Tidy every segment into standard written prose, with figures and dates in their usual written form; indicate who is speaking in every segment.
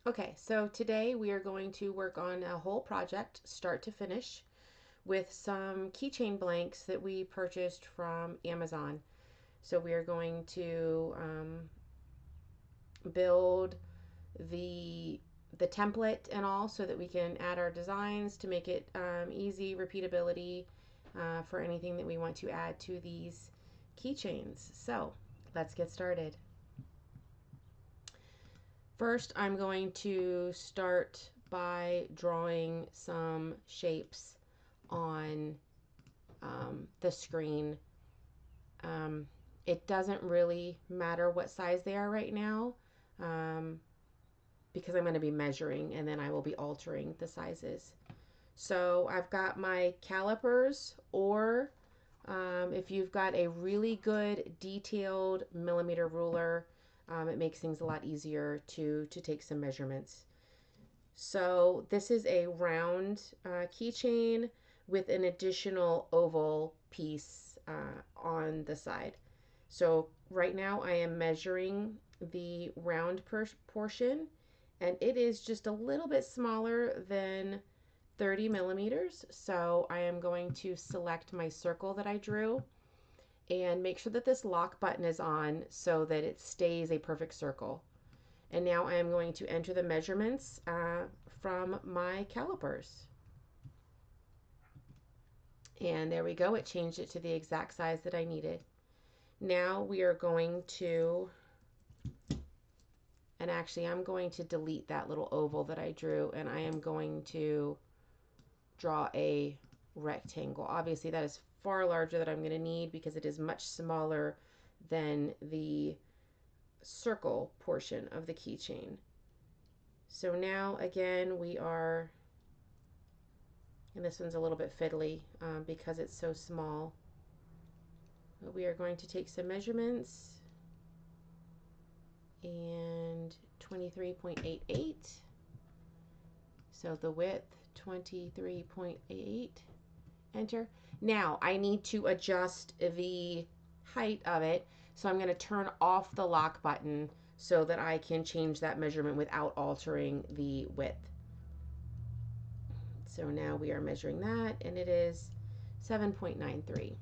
Speaker 1: Okay, so today we are going to work on a whole project, start to finish, with some keychain blanks that we purchased from Amazon. So we are going to build the the template and all so that we can add our designs to make it easy repeatability for anything that we want to add to these keychains. So let's get started. First, I'm going to start by drawing some shapes on the screen. Um, it doesn't really matter what size they are right now um, because I'm going to be measuring and then I will be altering the sizes. So I've got my calipers, or if you've got a really good detailed millimeter ruler, it makes things a lot easier to take some measurements. So this is a round keychain with an additional oval piece on the side. So right now I am measuring the round portion, and it is just a little bit smaller than 30 millimeters. So I am going to select my circle that I drew and make sure that this lock button is on so that it stays a perfect circle. And now I am going to enter the measurements from my calipers. And there we go. It changed it to the exact size that I needed. Now we are going to, and actually I'm going to delete that little oval that I drew, and I am going to draw a rectangle. Obviously that is far larger than I'm going to need because it is much smaller than the circle portion of the keychain. So now again we are, and this one's a little bit fiddly because it's so small. But we are going to take some measurements, and 23.88. So the width 23.88. Enter. Now I need to adjust the height of it, so I'm going to turn off the lock button so that I can change that measurement without altering the width. So now we are measuring that, and it is 7.93.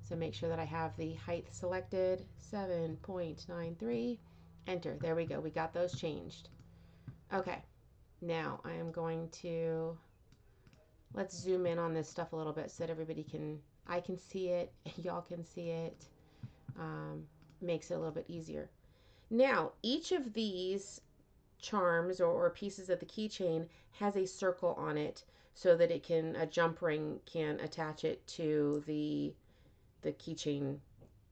Speaker 1: So make sure that I have the height selected, 7.93, enter. There we go. We got those changed. Okay, now I am going to, let's zoom in on this stuff a little bit so that everybody can, I can see it, y'all can see it. Makes it a little bit easier. Now, each of these charms or pieces of the keychain has a circle on it so that it can, a jump ring can attach it to the keychain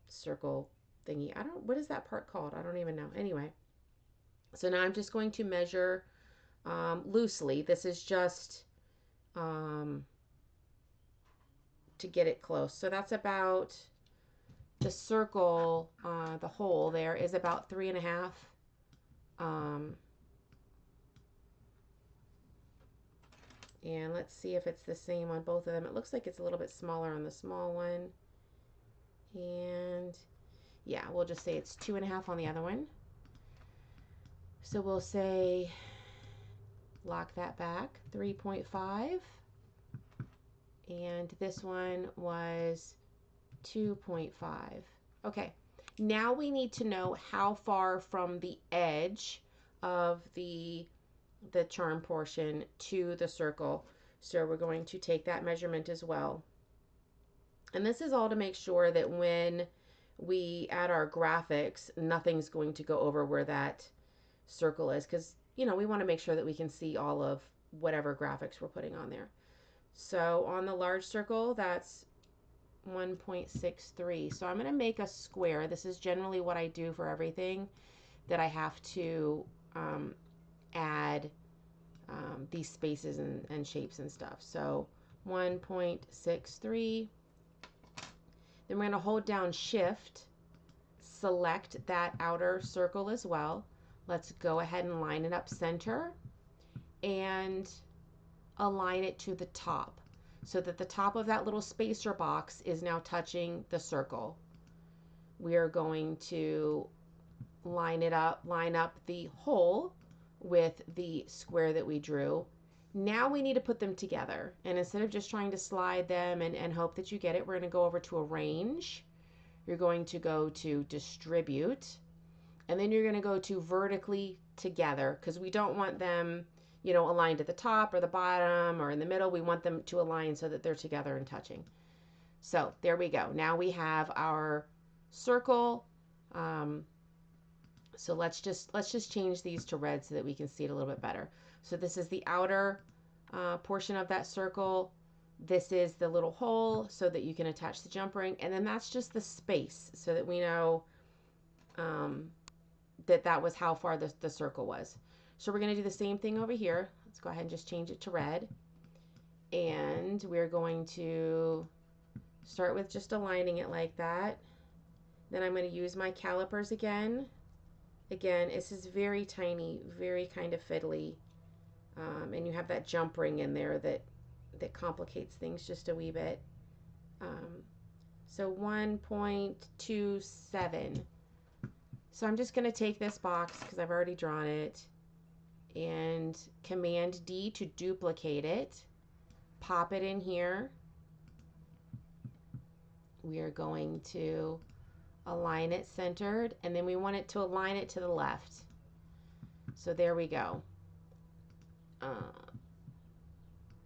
Speaker 1: circle thingy. I don't, what is that part called? I don't even know. Anyway, so now I'm just going to measure loosely. This is just to get it close. So that's about, the circle, the hole there is about 3.5. And let's see if it's the same on both of them. It looks like it's a little bit smaller on the small one. And yeah, we'll just say it's 2.5 on the other one. So we'll say, lock that back, 3.5. And this one was 2.5. Okay, now we need to know how far from the edge of the charm portion to the circle. So we're going to take that measurement as well. And this is all to make sure that when we add our graphics, nothing's going to go over where that circle is, because we want to make sure that we can see all of whatever graphics we're putting on there. So on the large circle, that's 1.63. So I'm going to make a square. This is generally what I do for everything that I have to add these spaces and shapes and stuff. So 1.63. Then we're going to hold down Shift, select that outer circle as well. Let's go ahead and line it up center and align it to the top so that the top of that little spacer box is now touching the circle. We are going to line up the hole with the square that we drew. Now we need to put them together. And instead of just trying to slide them and hope that you get it, we're going to go over to arrange. You're going to go to distribute. And then you're going to go to vertically together, because we don't want them, you know, aligned at the top or the bottom or in the middle. We want them to align so that they're together and touching. So there we go. Now we have our circle. So let's just change these to red so that we can see it a little bit better. So this is the outer portion of that circle. This is the little hole so that you can attach the jump ring. And then that's just the space so that we know that was how far the circle was. So we're going to do the same thing over here. Let's go ahead and just change it to red. And we're going to start with just aligning it like that. Then I'm going to use my calipers again. Again, this is very tiny, very kind of fiddly. And you have that jump ring in there that complicates things just a wee bit. So 1.27. So I'm just going to take this box because I've already drawn it and Command D to duplicate it. Pop it in here. We are going to align it centered, and then we want it to align it to the left. So there we go.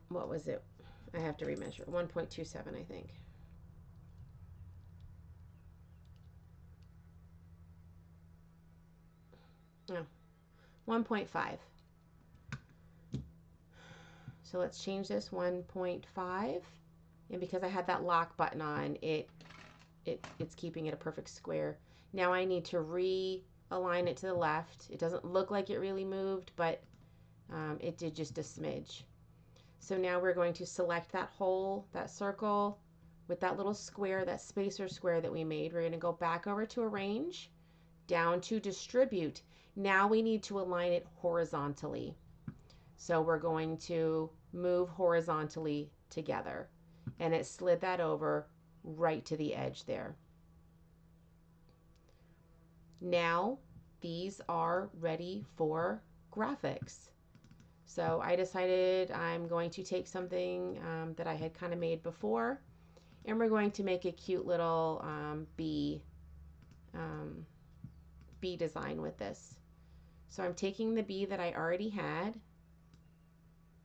Speaker 1: What was it? I have to remeasure. 1.27, I think. No, 1.5. So let's change this 1.5. And because I had that lock button on, it's keeping it a perfect square. Now I need to realign it to the left. It doesn't look like it really moved, but it did just a smidge. So now we're going to select that hole, that circle, with that little square, that spacer square that we made. We're going to go back over to arrange, down to distribute. Now we need to align it horizontally. So we're going to move horizontally together. And it slid that over right to the edge there. Now these are ready for graphics. So I decided I'm going to take something that I had kind of made before, and we're going to make a cute little bee design with this. So I'm taking the bee that I already had.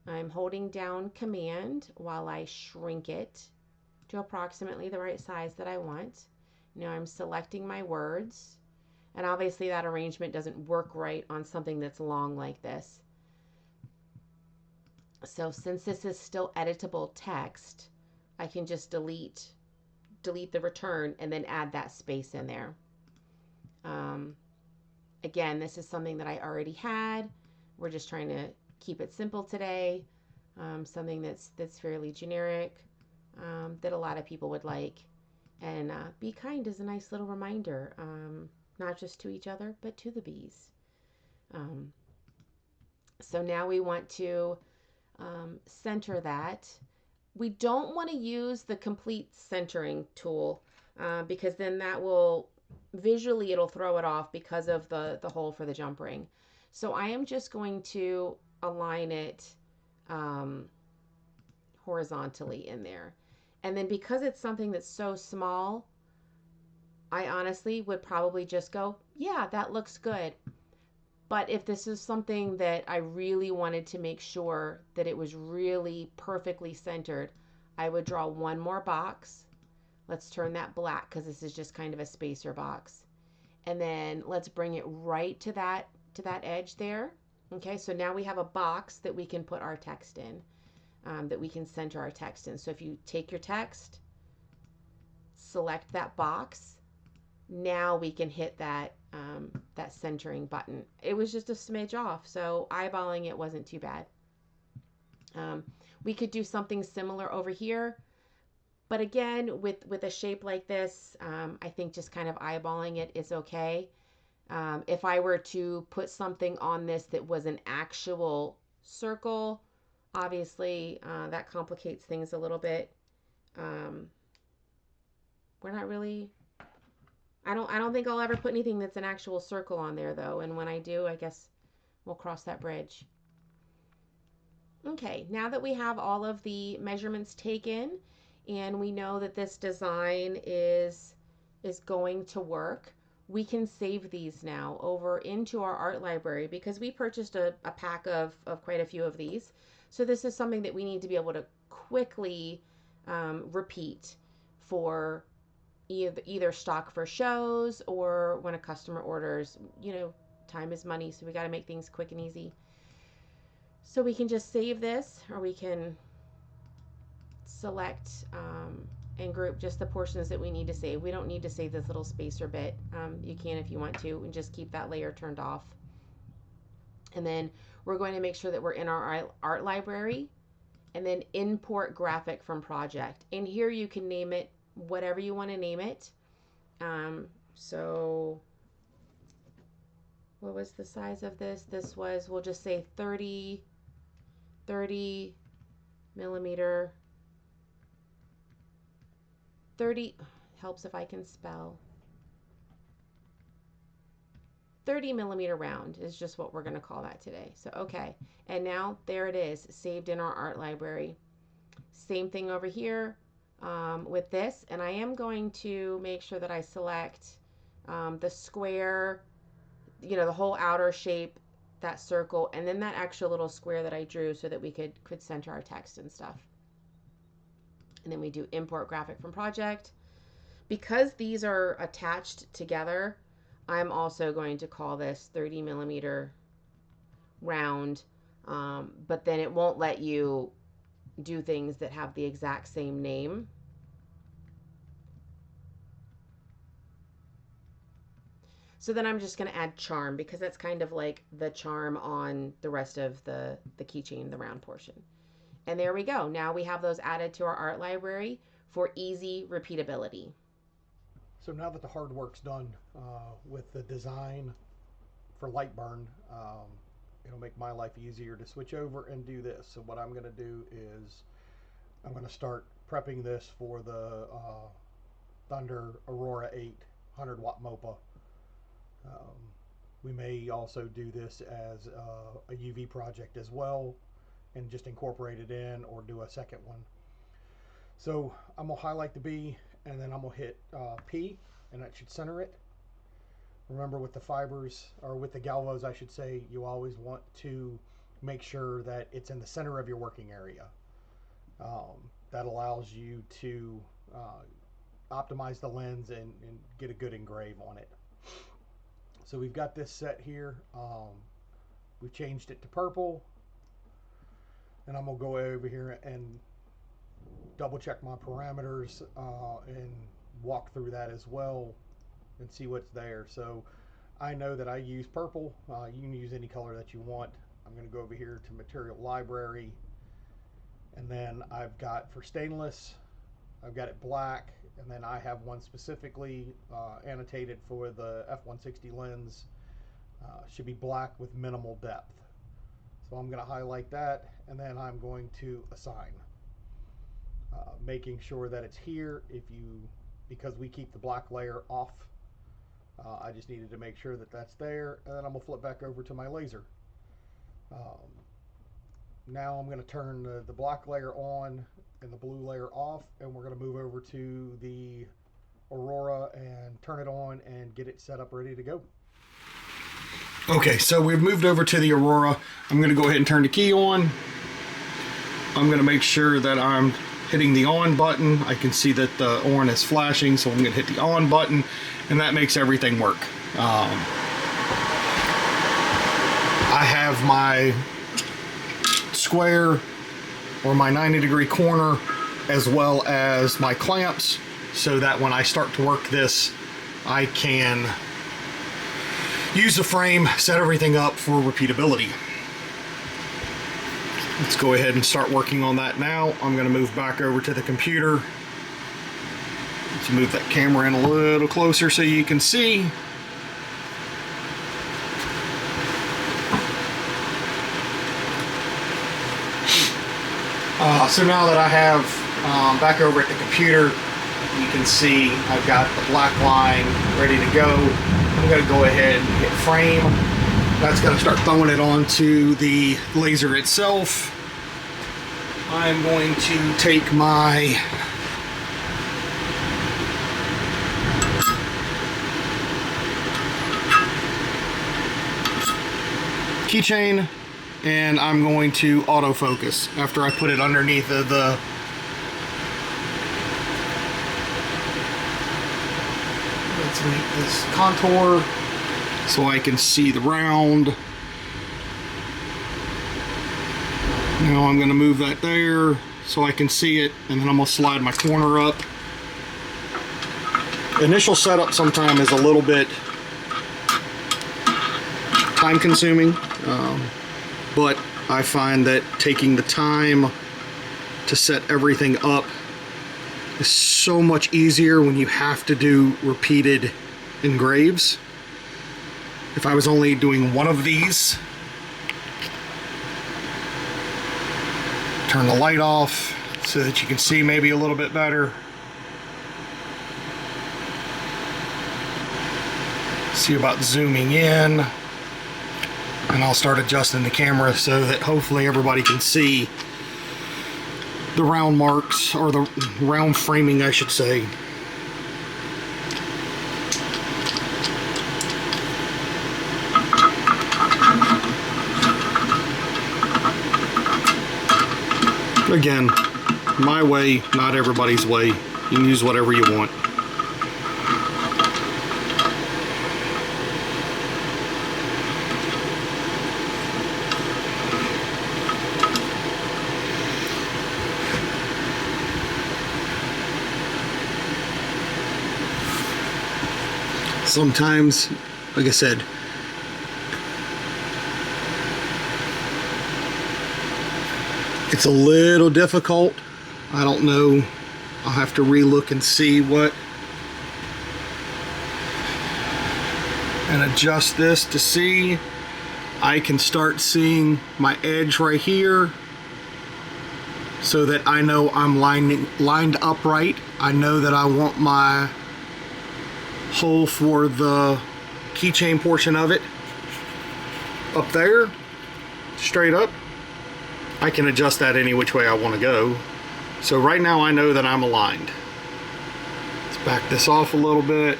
Speaker 1: I'm holding down Command while I shrink it to approximately the right size that I want. Now I'm selecting my words, and obviously that arrangement doesn't work right on something that's long like this. So since this is still editable text, I can just delete the return and then add that space in there. Again, this is something that I already had. We're just trying to keep it simple today. Something that's fairly generic, that a lot of people would like. And be kind is a nice little reminder, not just to each other, but to the bees. So now we want to center that. We don't want to use the complete centering tool because then that will visually it'll throw it off because of the hole for the jump ring. So I am just going to align it horizontally in there. And then because it's something that's so small, I honestly would probably just go, yeah, that looks good. But if this is something that I really wanted to make sure that it was really perfectly centered, I would draw one more box. Let's turn that black because this is just kind of a spacer box. And then let's bring it right to that edge there. Okay, so now we have a box that we can put our text in, that we can center our text in. So if you take your text, select that box, now we can hit that that centering button. It was just a smidge off, so eyeballing it wasn't too bad. We could do something similar over here, but again, with a shape like this, I think just kind of eyeballing it is okay. If I were to put something on this that was an actual circle, obviously that complicates things a little bit. We're not really, I don't think I'll ever put anything that's an actual circle on there though, and when I do, I guess We'll cross that bridge. Okay, now that we have all of the measurements taken and we know that this design is going to work, we can save these now over into our art library, because we purchased a pack of quite a few of these. So this is something that we need to be able to quickly repeat for either stock for shows or when a customer orders. You know, time is money, so we got to make things quick and easy. So we can just save this, or we can select and group just the portions that we need to save. We don't need to save this little spacer bit. You can if you want to, and just keep that layer turned off. And then we're going to make sure that we're in our art library, and then import graphic from project. And here you can name it whatever you want to name it. So what was the size of this? This was, we'll just say 30 millimeter, 30, helps if I can spell. 30 millimeter round is just what we're going to call that today. So, okay. And now there it is, saved in our art library. Same thing over here with this. And I am going to make sure that I select the square, you know, the whole outer shape, that circle, and then that actual little square that I drew so that we could center our text and stuff. And then we do import graphic from project. Because these are attached together, I'm also going to call this 30 millimeter round, but then it won't let you do things that have the exact same name. So then I'm just going to add charm, because that's kind of like the charm on the rest of the keychain, the round portion. And there we go. Now we have those added to our art library for easy repeatability.
Speaker 2: So now that the hard work's done with the design for Lightburn, it'll make my life easier to switch over and do this. So what I'm going to do is I'm going to start prepping this for the Thunder Aurora 8 100W MOPA. We may also do this as a UV project as well, and just incorporate it in, or do a second one. So I'm going to highlight the B, and then I'm going to hit P, and that should center it. Remember, with the fibers, or with the Galvos I should say, you always want to make sure that it's in the center of your working area. That allows you to optimize the lens and get a good engrave on it. So we've got this set here. We've changed it to purple. And I'm going to go over here and double check my parameters and walk through that as well and see what's there. So I know that I use purple. You can use any color that you want. I'm going to go over here to material library, and then I've got for stainless, I've got it black, and then I have one specifically annotated for the f160 lens. Should be black with minimal depth. So I'm going to highlight that, and then I'm going to assign, making sure that it's here. Because we keep the black layer off, I just needed to make sure that that's there, and then I'm going to flip back over to my laser. Now I'm going to turn the black layer on and the blue layer off, and we're going to move over to the Aurora and turn it on and get it set up ready to go. Okay, so we've moved over to the Aurora. I'm going to go ahead and turn the key on. I'm going to make sure that I'm hitting the on button. I can see that the on is flashing, so I'm going to hit the on button, and that makes everything work. I have my square or my 90-degree corner, as well as my clamps, so that when I start to work this, I can use the frame, set everything up for repeatability. Let's go ahead and start working on that now. I'm going to move back over to the computer. Let's move that camera in a little closer so you can see. So now that I have back over at the computer, you can see I've got the black line ready to go. I'm going to go ahead and hit frame. That's going to start throwing it onto the laser itself. I'm going to take my keychain and I'm going to autofocus after I put it underneath the let's make this contour so I can see the round. Now I'm going to move that there so I can see it, and then I'm going to slide my corner up. Initial setup sometimes is a little bit time consuming, but I find that taking the time to set everything up is so much easier when you have to do repeated engraves. If I was only doing one of these, turn the light off so that you can see maybe a little bit better. See about zooming in, and I'll start adjusting the camera so that hopefully everybody can see the round marks, or the round framing I should say. Again, my way, not everybody's way. You can use whatever you want. Sometimes, like I said, it's a little difficult. I don't know. I'll have to re-look and see what, and adjust this to see. I can start seeing my edge right here so that I know I'm lined up right. I know that I want my hole for the keychain portion of it up there, straight up. I can adjust that any which way I want to go. So right now I know that I'm aligned. Let's back this off a little bit.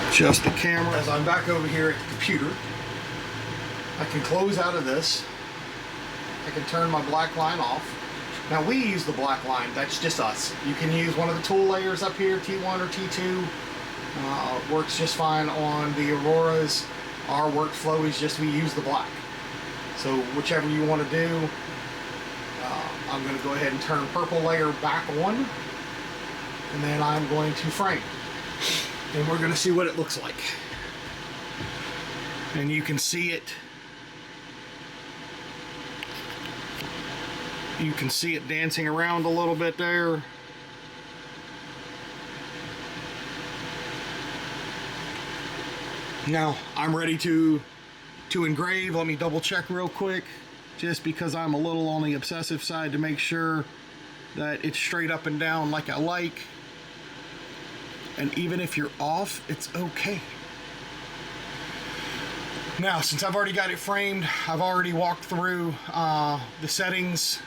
Speaker 2: Adjust the camera. As I'm back over here at the computer, I can close out of this. I can turn my black line off. Now we use the black line, that's just us. You can use one of the tool layers up here, T1 or T2. Works just fine on the Auroras. Our workflow is just we use the black. So whichever you want to do, I'm going to go ahead and turn purple layer back on, and then I'm going to frame. And we're going to see what it looks like. And you can see it. You can see it dancing around a little bit there. Now I'm ready to engrave. Let me double check real quick, just because I'm a little on the obsessive side to make sure that it's straight up and down like I like. And even if you're off, it's okay. Now, since I've already got it framed, I've already walked through the settings.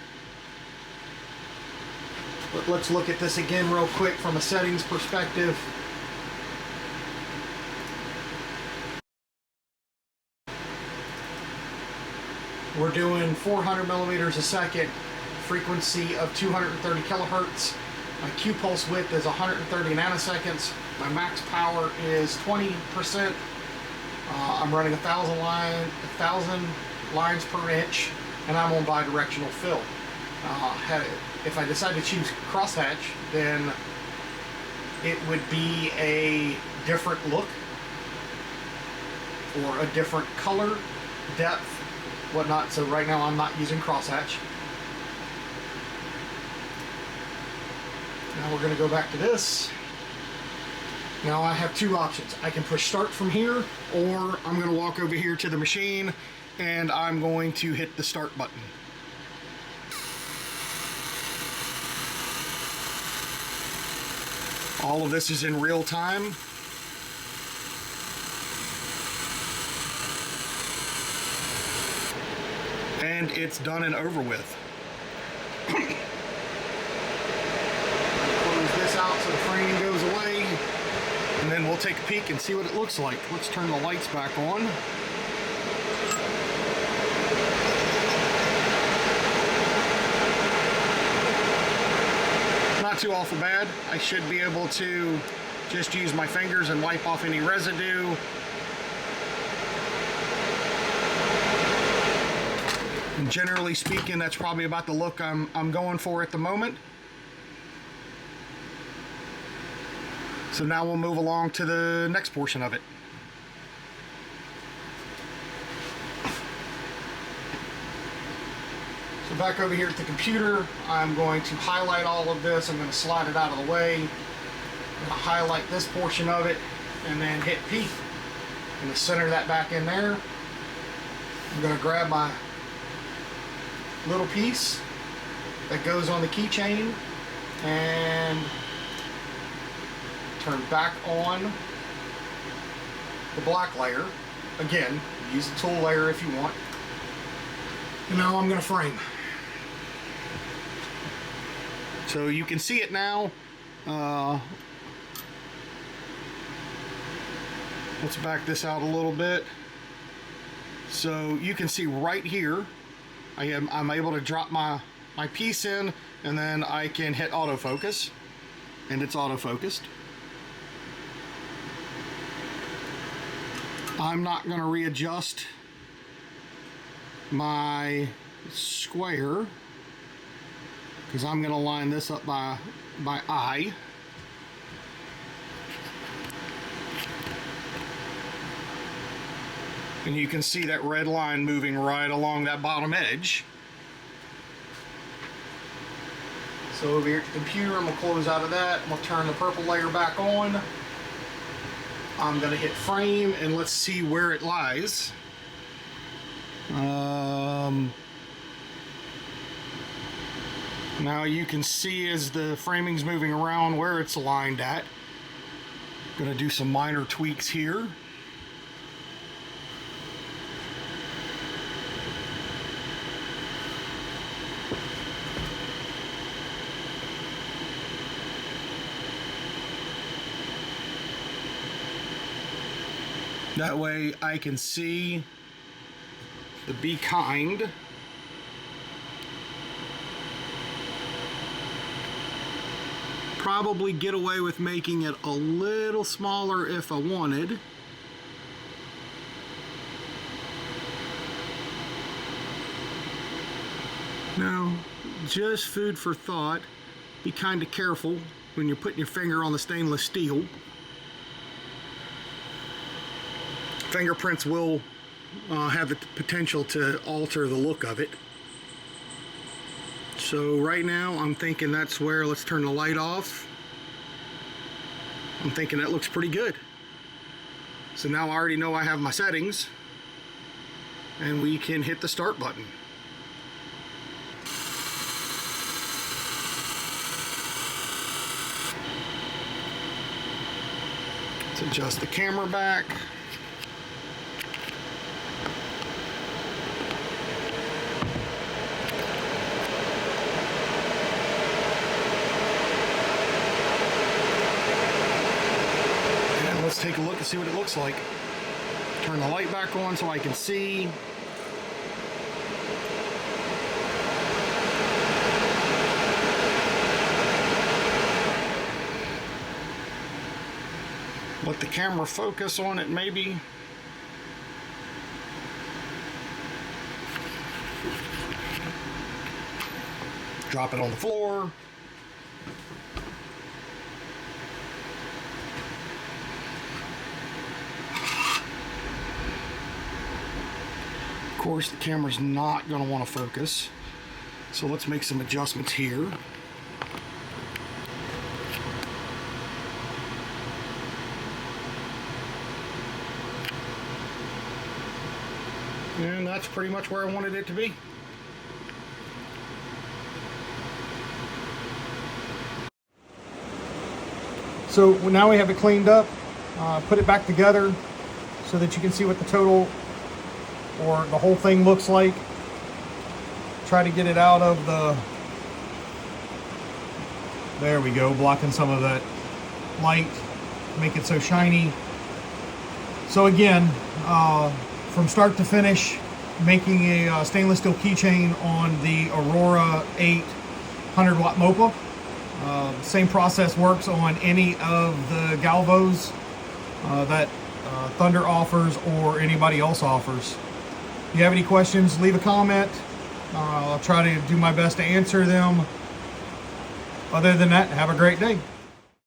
Speaker 2: But let's look at this again real quick from a settings perspective. We're doing 400 millimeters a second, frequency of 230 kilohertz. My Q pulse width is 130 nanoseconds. My max power is 20%. I'm running 1,000 lines per inch, and I'm on bidirectional fill. If I decide to choose crosshatch, then it would be a different look, or a different color, depth, whatnot. So right now I'm not using crosshatch. Now we're going to go back to this. Now I have two options. I can push start from here, or I'm going to walk over here to the machine and I'm going to hit the start button. All of this is in real time. And it's done and over with. Close this out so the framing goes away, and then we'll take a peek and see what it looks like. Let's turn the lights back on. Not too awful bad. I should be able to just use my fingers and wipe off any residue. And generally speaking, that's probably about the look I'm going for at the moment. So now we'll move along to the next portion of it. So back over here at the computer, I'm going to highlight all of this. I'm going to slide it out of the way. I'm going to highlight this portion of it and then hit P. I'm going to center that back in there. I'm going to grab my little piece that goes on the keychain and turn back on the black layer. Again, use the tool layer if you want. And now I'm going to frame. So you can see it now. Let's back this out a little bit. So you can see right here, I'm able to drop my piece in, and then I can hit autofocus, and it's autofocused. I'm not going to readjust my square because I'm going to line this up by eye. And you can see that red line moving right along that bottom edge. So over here at the computer, I'm going to close out of that. I'm going to turn the purple layer back on. I'm going to hit frame, and let's see where it lies. Now you can see as the framing's moving around where it's aligned at. I'm going to do some minor tweaks here. That way I can see the be kind. Probably get away with making it a little smaller if I wanted. Now, just food for thought. Be kind of careful when you're putting your finger on the stainless steel. Fingerprints will have the potential to alter the look of it. So right now I'm thinking that's where, let's turn the light off. I'm thinking that looks pretty good. So now I already know I have my settings, and we can hit the start button. Let's adjust the camera back. Let's take a look and see what it looks like. Turn the light back on so I can see. Let the camera focus on it maybe. Drop it on the floor. Of course, the camera's not going to want to focus, so let's make some adjustments here. And that's pretty much where I wanted it to be. So now we have it cleaned up, put it back together so that you can see what the total or the whole thing looks like. Try to get it out of the, there we go, blocking some of that light, make it so shiny. So again, from start to finish, making a stainless steel keychain on the Aurora 8 100W MOPA. Same process works on any of the Galvos that Thunder offers or anybody else offers. If you have any questions, leave a comment. I'll try to do my best to answer them. Other than that, have a great day.